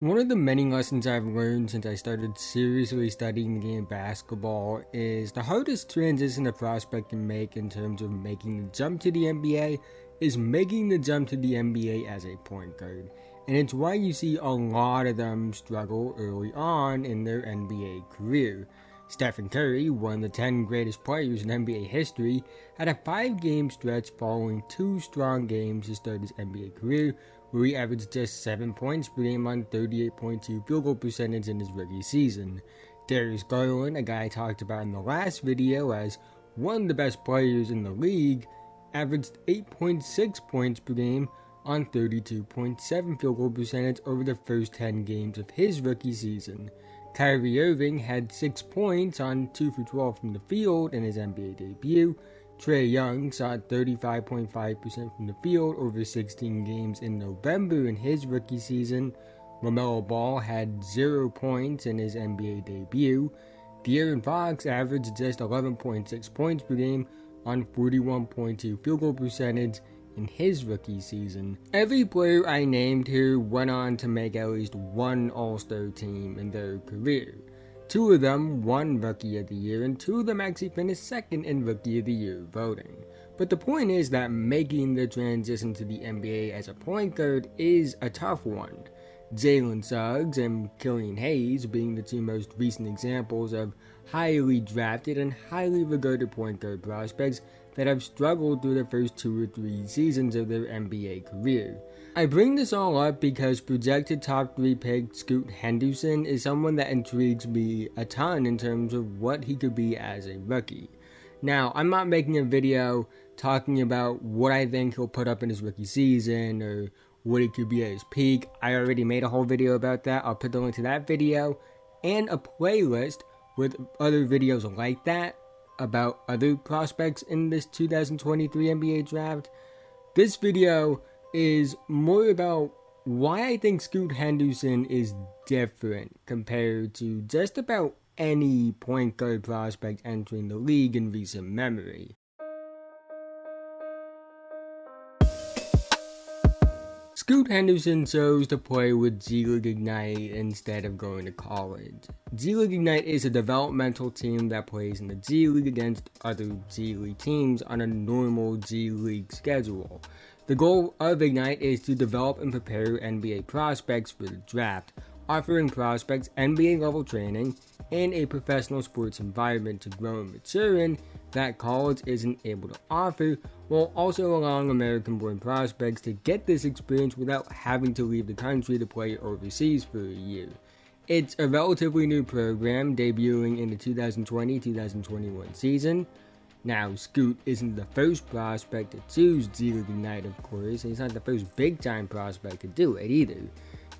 One of the many lessons I've learned since I started seriously studying the game of basketball is the hardest transition a prospect can make in terms of making the jump to the NBA is making the jump to the NBA as a point guard. And it's why you see a lot of them struggle early on in their NBA career. Stephen Curry, one of the 10 greatest players in NBA history, had a 5-game stretch following 2 strong games to start his NBA career, where he averaged just 7 points per game on 38.2 field goal percentage in his rookie season. Darius Garland, a guy I talked about in the last video as one of the best players in the league, averaged 8.6 points per game on 32.7 field goal percentage over the first 10 games of his rookie season. Kyrie Irving had 6 points on 2 for 12 from the field in his NBA debut. Trae Young shot 35.5% from the field over 16 games in November in his rookie season. LaMelo Ball had 0 points in his NBA debut. De'Aaron Fox averaged just 11.6 points per game on 41.2 field goal percentage in his rookie season. Every player I named here went on to make at least one All-Star team in their career. 2 of them won Rookie of the Year, and 2 of them actually finished second in Rookie of the Year voting. But the point is that making the transition to the NBA as a point guard is a tough one. Jalen Suggs and Killian Hayes being the 2 most recent examples of highly drafted and highly regarded point guard prospects that have struggled through the first 2 or 3 seasons of their NBA career. I bring this all up because projected top 3 pick Scoot Henderson is someone that intrigues me a ton in terms of what he could be as a rookie. Now, I'm not making a video talking about what I think he'll put up in his rookie season or what he could be at his peak. I already made a whole video about that. I'll put the link to that video and a playlist with other videos like that about other prospects in this 2023 NBA draft. This video is more about why I think Scoot Henderson is different compared to just about any point guard prospect entering the league in recent memory. Scoot Henderson chose to play with G League Ignite instead of going to college. G League Ignite is a developmental team that plays in the G League against other G League teams on a normal G League schedule. The goal of Ignite is to develop and prepare NBA prospects for the draft, offering prospects NBA level training and a professional sports environment to grow and mature in that college isn't able to offer, while also allowing American-born prospects to get this experience without having to leave the country to play overseas for a year. It's a relatively new program, debuting in the 2020-2021 season. Now, Scoot isn't the first prospect to choose G League Ignite, of course, and he's not the first big-time prospect to do it either.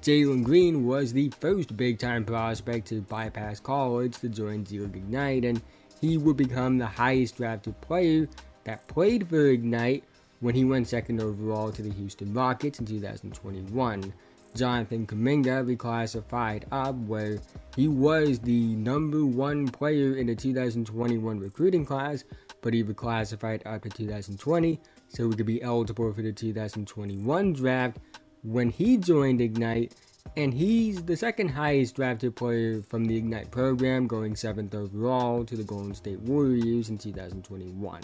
Jalen Green was the first big-time prospect to bypass college to join G League Ignite, and he would become the highest drafted player that played for Ignite when he went second overall to the Houston Rockets in 2021. Jonathan Kuminga reclassified up, where he was the number 1 player in the 2021 recruiting class, but he reclassified up to 2020 so he could be eligible for the 2021 draft when he joined Ignite, and he's the second highest drafted player from the Ignite program, going 7th overall to the Golden State Warriors in 2021.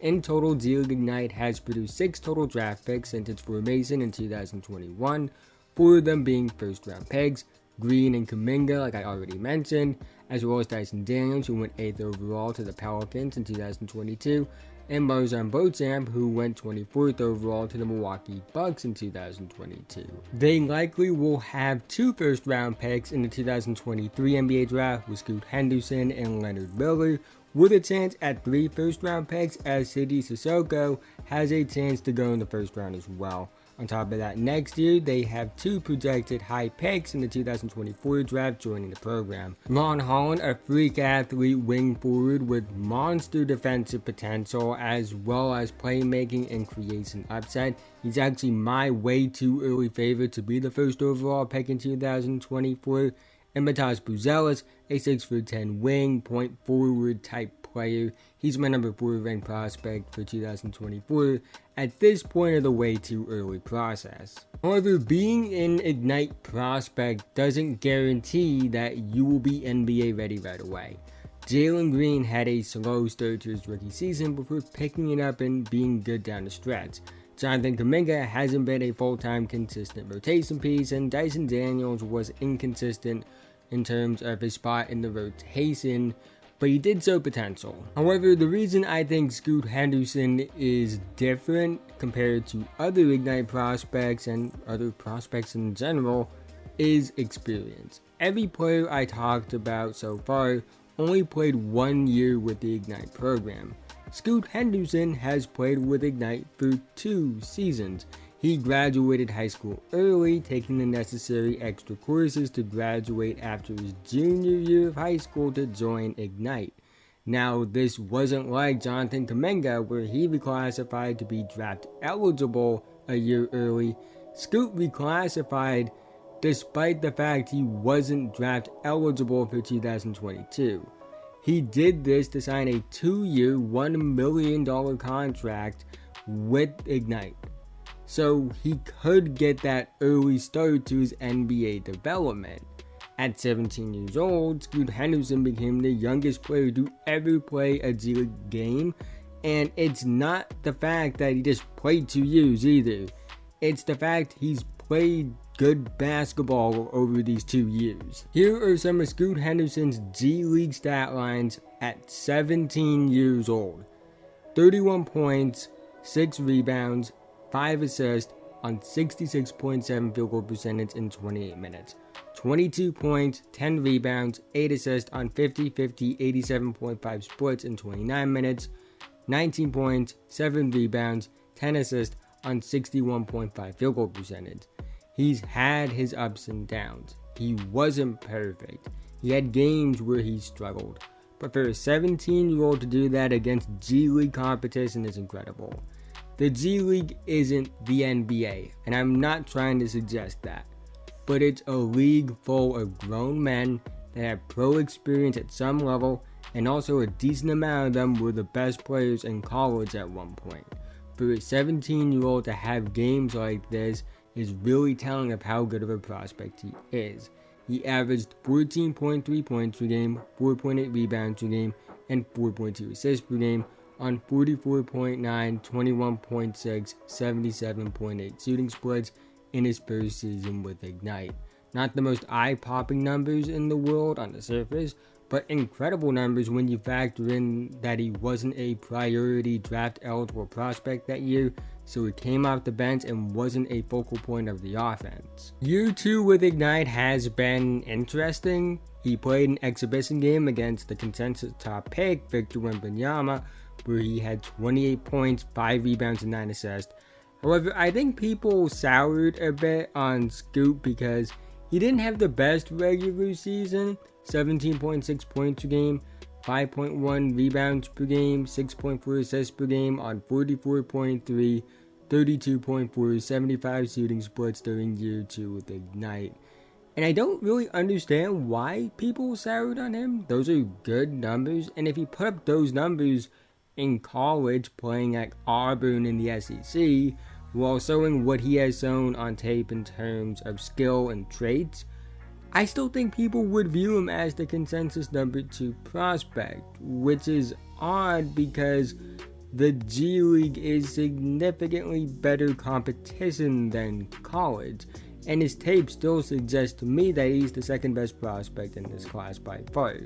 In total, G League Ignite has produced 6 total draft picks since its formation in 2021, 4 of them being first-round picks: Green and Kuminga, like I already mentioned, as well as Dyson Daniels, who went 8th overall to the Pelicans in 2022, and MarJon Beauchamp, who went 24th overall to the Milwaukee Bucks in 2022. They likely will have 2 first-round picks in the 2023 NBA draft with Scoot Henderson and Leonard Miller, with a chance at 3 first-round picks, as Sidy Cissoko has a chance to go in the first round as well. On top of that, next year, they have 2 projected high picks in the 2024 draft joining the program. Ron Holland, a freak athlete wing forward with monster defensive potential as well as playmaking and creation upside. He's actually my way too early favorite to be the first overall pick in 2024. And Matas Buzelis, a 6'10" wing, point forward type player. He's my number 4 ranked prospect for 2024 at this point of the way too early process. However, being an Ignite prospect doesn't guarantee that you will be NBA ready right away. Jalen Green had a slow start to his rookie season before picking it up and being good down the stretch. Jonathan Kuminga hasn't been a full-time consistent rotation piece, and Dyson Daniels was inconsistent in terms of his spot in the rotation, but he did show potential. However, the reason I think Scoot Henderson is different compared to other Ignite prospects and other prospects in general is experience. Every player I talked about so far only played 1 year with the Ignite program. Scoot Henderson has played with Ignite for 2 seasons. He graduated high school early, taking the necessary extra courses to graduate after his junior year of high school to join Ignite. Now, this wasn't like Jonathan Kuminga, where he reclassified to be draft eligible a year early. Scoot reclassified despite the fact he wasn't draft eligible for 2022. He did this to sign a 2-year, $1 million contract with Ignite, so he could get that early start to his NBA development. At 17 years old, Scoot Henderson became the youngest player to ever play a G League game, and it's not the fact that he just played 2 years either. It's the fact he's played good basketball over these 2 years. Here are some of Scoot Henderson's G League stat lines at 17 years old. 31 points, 6 rebounds, 5 assists on 66.7 field goal percentage in 28 minutes. 22 points, 10 rebounds, 8 assists on 50-50, 87.5 splits in 29 minutes. 19 points, 7 rebounds, 10 assists on 61.5 field goal percentage. He's had his ups and downs. He wasn't perfect. He had games where he struggled. But for a 17-year-old to do that against G League competition is incredible. The G League isn't the NBA, and I'm not trying to suggest that. But it's a league full of grown men that have pro experience at some level, and also a decent amount of them were the best players in college at one point. For a 17-year-old to have games like this is really telling of how good of a prospect he is. He averaged 14.3 points per game, 4.8 rebounds per game, and 4.2 assists per game on 44.9, 21.6, 77.8 shooting splits in his first season with Ignite. Not the most eye-popping numbers in the world on the surface, but incredible numbers when you factor in that he wasn't a priority draft eligible prospect that year, so he came off the bench and wasn't a focal point of the offense. Year 2 with Ignite has been interesting. He played an exhibition game against the consensus top pick, Victor Wembanyama, where he had 28 points, 5 rebounds, and 9 assists. However, I think people soured a bit on Scoot because he didn't have the best regular season. 17.6 points per game, 5.1 rebounds per game, 6.4 assists per game on 44.3, 32.4, 75 shooting splits during year 2 with Ignite. And I don't really understand why people soured on him. Those are good numbers, and if he put up those numbers in college playing at Auburn in the SEC, while showing what he has shown on tape in terms of skill and traits, I still think people would view him as the consensus number 2 prospect, which is odd because the G League is significantly better competition than college, and his tape still suggests to me that he's the second best prospect in this class by far.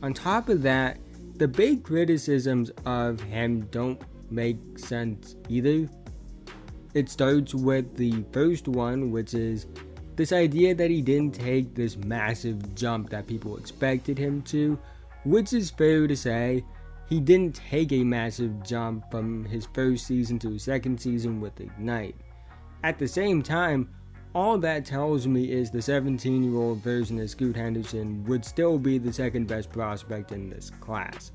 On top of that, the big criticisms of him don't make sense either. It starts with the first one, which is this idea that he didn't take this massive jump that people expected him to, which is fair to say. He didn't take a massive jump from his first season to his second season with Ignite. At the same time, all that tells me is the 17-year-old version of Scoot Henderson would still be the second best prospect in this class.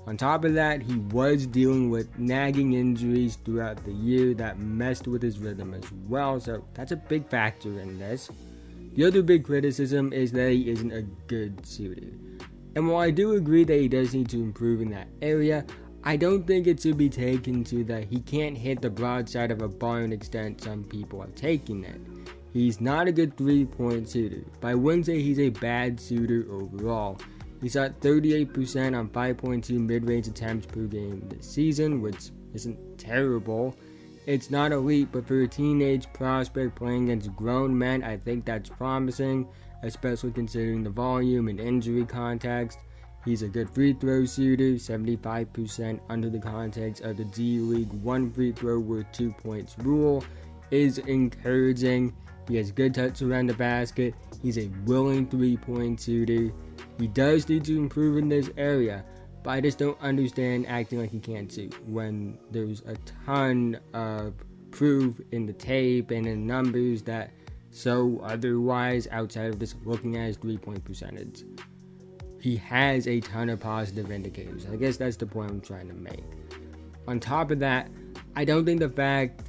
On top of that, he was dealing with nagging injuries throughout the year that messed with his rhythm as well, so that's a big factor in this. The other big criticism is that he isn't a good shooter. And while I do agree that he does need to improve in that area, I don't think it should be taken to that he can't hit the broadside of a barn extent some people are taking it. He's not a good 3-point shooter, but I wouldn't say he's a bad shooter overall. He shot 38% on 5.2 mid-range attempts per game this season, which isn't terrible. It's not elite, but for a teenage prospect playing against grown men, I think that's promising, especially considering the volume and injury context. He's a good free throw shooter, 75% under the context of the G League 1 free throw worth 2 points rule is encouraging. He has good touch around the basket. He's a willing 3-point shooter. He does need to improve in this area, but I just don't understand acting like he can't shoot when there's a ton of proof in the tape and in numbers that show otherwise outside of just looking at his 3-point percentage. He has a ton of positive indicators. I guess that's the point I'm trying to make. On top of that, I don't think the fact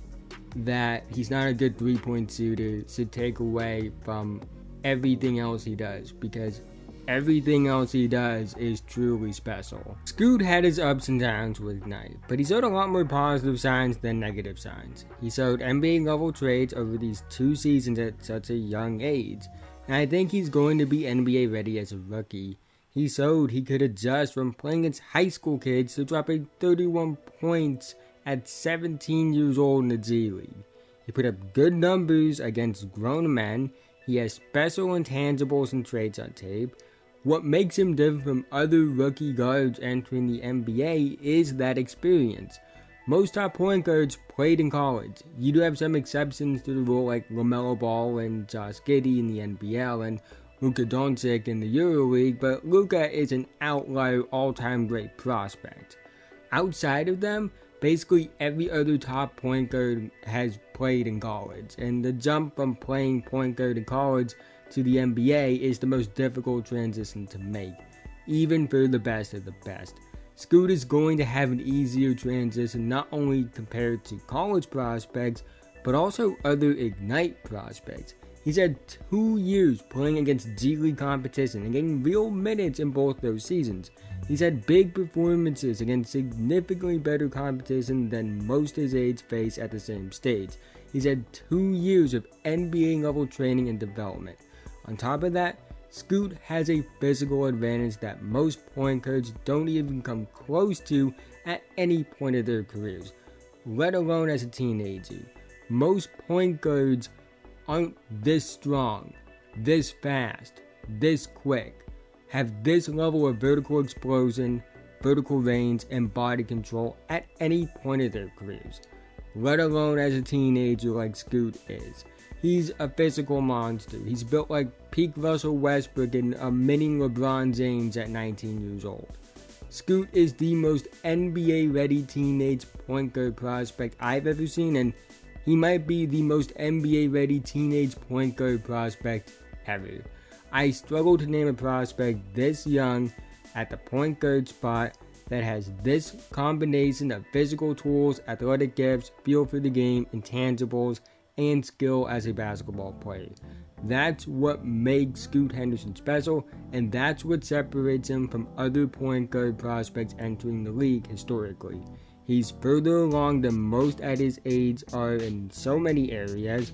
that he's not a good 3-point shooter should take away from everything else he does, because everything else he does is truly special. Scoot had his ups and downs with Ignite, but he showed a lot more positive signs than negative signs. He showed NBA level traits over these 2 seasons at such a young age, and I think he's going to be NBA ready as a rookie. He showed he could adjust from playing against high school kids to dropping 31 points at 17 years old in the G League. He put up good numbers against grown men. He has special intangibles and traits on tape. What makes him different from other rookie guards entering the NBA is that experience. Most top point guards played in college. You do have some exceptions to the rule like LaMelo Ball and Josh Giddey in the NBL and Luka Doncic in the EuroLeague, but Luka is an outlier all-time great prospect. Outside of them, basically every other top point guard has played in college, and the jump from playing point guard in college to the NBA is the most difficult transition to make, even for the best of the best. Scoot is going to have an easier transition not only compared to college prospects, but also other Ignite prospects. He's had 2 years playing against G League competition and getting real minutes in both those seasons. He's had big performances against significantly better competition than most his age face at the same stage. He's had 2 years of NBA level training and development. On top of that, Scoot has a physical advantage that most point guards don't even come close to at any point of their careers, let alone as a teenager. Most point guards aren't this strong, this fast, this quick, have this level of vertical explosion, vertical range, and body control at any point of their careers, let alone as a teenager like Scoot is. He's a physical monster. He's built like peak Russell Westbrook and a mini LeBron James at 19 years old. Scoot is the most NBA-ready teenage point guard prospect I've ever seen, and he might be the most NBA-ready teenage point guard prospect ever. I struggle to name a prospect this young at the point guard spot that has this combination of physical tools, athletic gifts, feel for the game, intangibles, and skill as a basketball player. That's what makes Scoot Henderson special, and that's what separates him from other point guard prospects entering the league historically. He's further along than most at his age are in so many areas,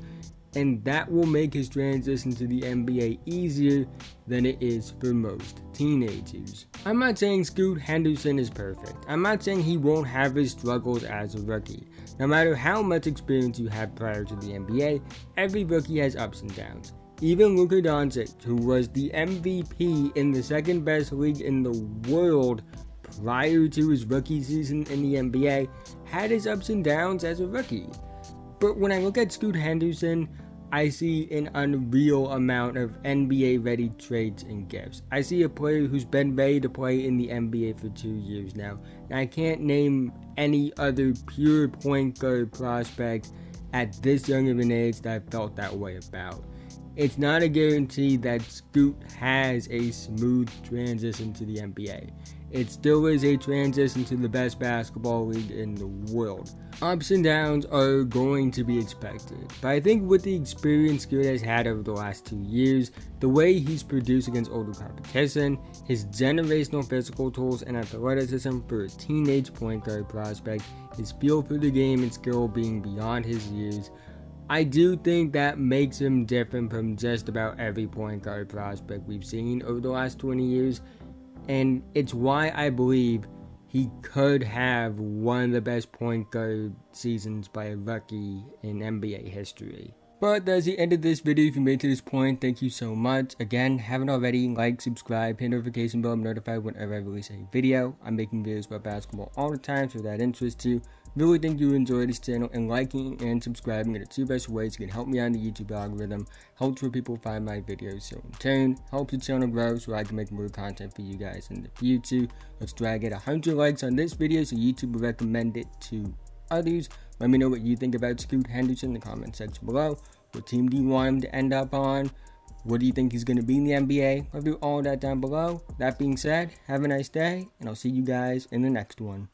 and that will make his transition to the NBA easier than it is for most teenagers. I'm not saying Scoot Henderson is perfect. I'm not saying he won't have his struggles as a rookie. No matter how much experience you have prior to the NBA, every rookie has ups and downs. Even Luka Doncic, who was the MVP in the second best league in the world prior to his rookie season in the NBA, had his ups and downs as a rookie. But when I look at Scoot Henderson, I see an unreal amount of NBA-ready traits and gifts. I see a player who's been ready to play in the NBA for 2 years now, and I can't name any other pure point guard prospects at this young of an age that I felt that way about. It's not a guarantee that Scoot has a smooth transition to the NBA. it still is a transition to the best basketball league in the world. Ups and downs are going to be expected, but I think with the experience Scoot has had over the last 2 years, the way he's produced against older competition, his generational physical tools and athleticism for a teenage point guard prospect, his feel for the game and skill being beyond his years, I do think that makes him different from just about every point guard prospect we've seen over the last 20 years, and it's why I believe he could have one of the best point guard seasons by a rookie in NBA history. But that's the end of this video. If you made it to this point, thank you so much. Again, haven't already, like, subscribe, hit notification bell, I'm notified whenever I release a video. I'm making videos about basketball all the time, so if that interests you. Really think you enjoy this channel, and liking and subscribing are the two best ways you can help me on the YouTube algorithm, helps for people find my videos, so in turn, helps the channel grow so I can make more content for you guys in the future. Let's try to get 100 likes on this video so YouTube will recommend it to others. Let me know what you think about Scoot Henderson in the comment section below. What team do you want him to end up on? What do you think he's going to be in the NBA? I'll do all that down below. That being said, have a nice day, and I'll see you guys in the next one.